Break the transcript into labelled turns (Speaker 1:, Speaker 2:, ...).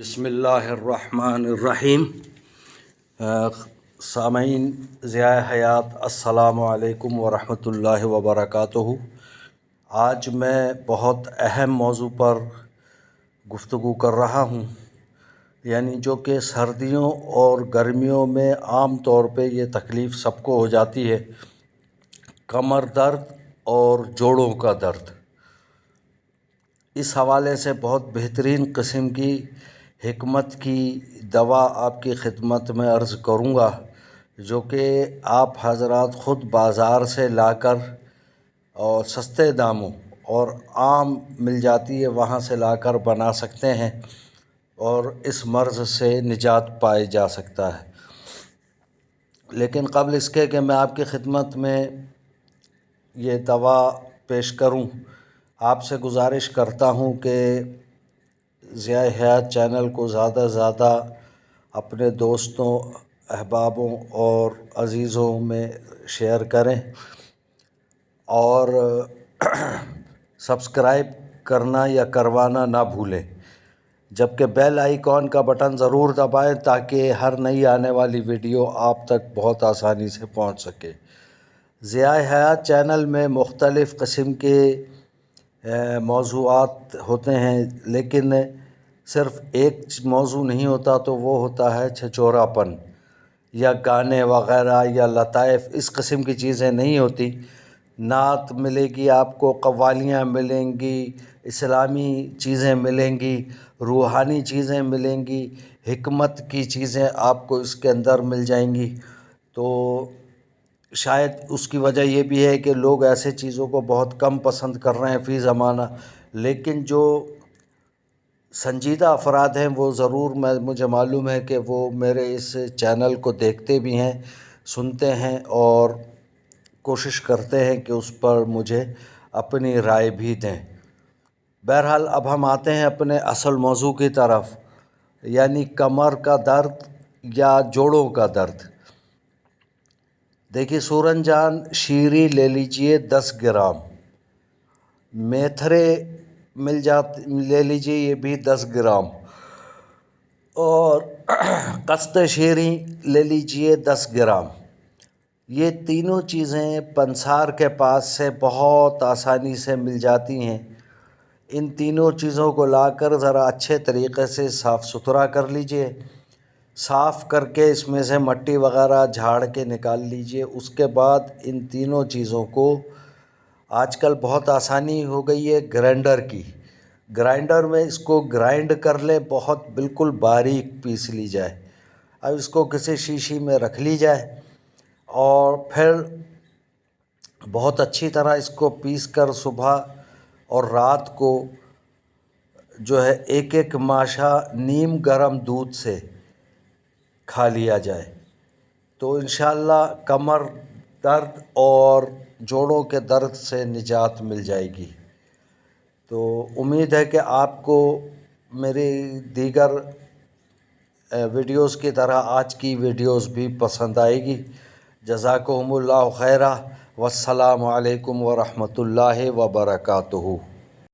Speaker 1: بسم اللہ الرحمن الرحیم۔ سامعین ضیاء حیات، السلام علیکم ورحمۃ اللہ وبرکاتہ۔ آج میں بہت اہم موضوع پر گفتگو کر رہا ہوں، یعنی جو کہ سردیوں اور گرمیوں میں عام طور پہ یہ تکلیف سب کو ہو جاتی ہے، کمر درد اور جوڑوں کا درد۔ اس حوالے سے بہت بہترین قسم کی حکمت کی دوا آپ کی خدمت میں عرض کروں گا، جو کہ آپ حضرات خود بازار سے لا کر اور سستے داموں اور عام مل جاتی ہے وہاں سے لا کر بنا سکتے ہیں اور اس مرض سے نجات پائی جا سکتا ہے۔ لیکن قبل اس کے کہ میں آپ کی خدمت میں یہ دوا پیش کروں، آپ سے گزارش کرتا ہوں کہ ضیاء حیات چینل کو زیادہ سے زیادہ اپنے دوستوں، احبابوں اور عزیزوں میں شیئر کریں اور سبسکرائب کرنا یا کروانا نہ بھولیں، جبکہ بیل آئیکن کا بٹن ضرور دبائیں تاکہ ہر نئی آنے والی ویڈیو آپ تک بہت آسانی سے پہنچ سکے۔ ضیاء حیات چینل میں مختلف قسم کے موضوعات ہوتے ہیں، لیکن صرف ایک موضوع نہیں ہوتا، تو وہ ہوتا ہے چھچورا پن یا گانے وغیرہ یا لطائف۔ اس قسم کی چیزیں نہیں ہوتی۔ نعت ملے گی، آپ کو قوالیاں ملیں گی، اسلامی چیزیں ملیں گی، روحانی چیزیں ملیں گی، حکمت کی چیزیں آپ کو اس کے اندر مل جائیں گی۔ تو شاید اس کی وجہ یہ بھی ہے کہ لوگ ایسے چیزوں کو بہت کم پسند کر رہے ہیں فی زمانہ، لیکن جو سنجیدہ افراد ہیں وہ ضرور، مجھے معلوم ہے کہ وہ میرے اس چینل کو دیکھتے بھی ہیں، سنتے ہیں اور کوشش کرتے ہیں کہ اس پر مجھے اپنی رائے بھی دیں۔ بہرحال اب ہم آتے ہیں اپنے اصل موضوع کی طرف، یعنی کمر کا درد یا جوڑوں کا درد۔ دیکھیے سورن جان شیریں لے لیجئے 10 گرام، میتھرے لے لیجئے یہ بھی 10 گرام، اور قسط شیریں لے لیجئے 10 گرام۔ یہ تینوں چیزیں پنسار کے پاس سے بہت آسانی سے مل جاتی ہیں۔ ان تینوں چیزوں کو لا کر ذرا اچھے طریقے سے صاف ستھرا کر لیجئے، صاف کر کے اس میں سے مٹی وغیرہ جھاڑ کے نکال لیجئے۔ اس کے بعد ان تینوں چیزوں کو، آج کل بہت آسانی ہو گئی ہے گرائنڈر کی، گرائنڈر میں اس کو گرائنڈ کر لیں، بہت بالکل باریک پیس لی جائے۔ اب اس کو کسی شیشی میں رکھ لی جائے اور پھر بہت اچھی طرح اس کو پیس کر صبح اور رات کو جو ہے ایک ایک ماشا نیم گرم دودھ سے کھا لیا جائے، تو انشاءاللہ کمر درد اور جوڑوں کے درد سے نجات مل جائے گی۔ تو امید ہے کہ آپ کو میری دیگر ویڈیوز کی طرح آج کی ویڈیوز بھی پسند آئے گی۔ جزاکم اللہ خیرہ، والسلام علیکم ورحمۃ اللہ وبرکاتہ۔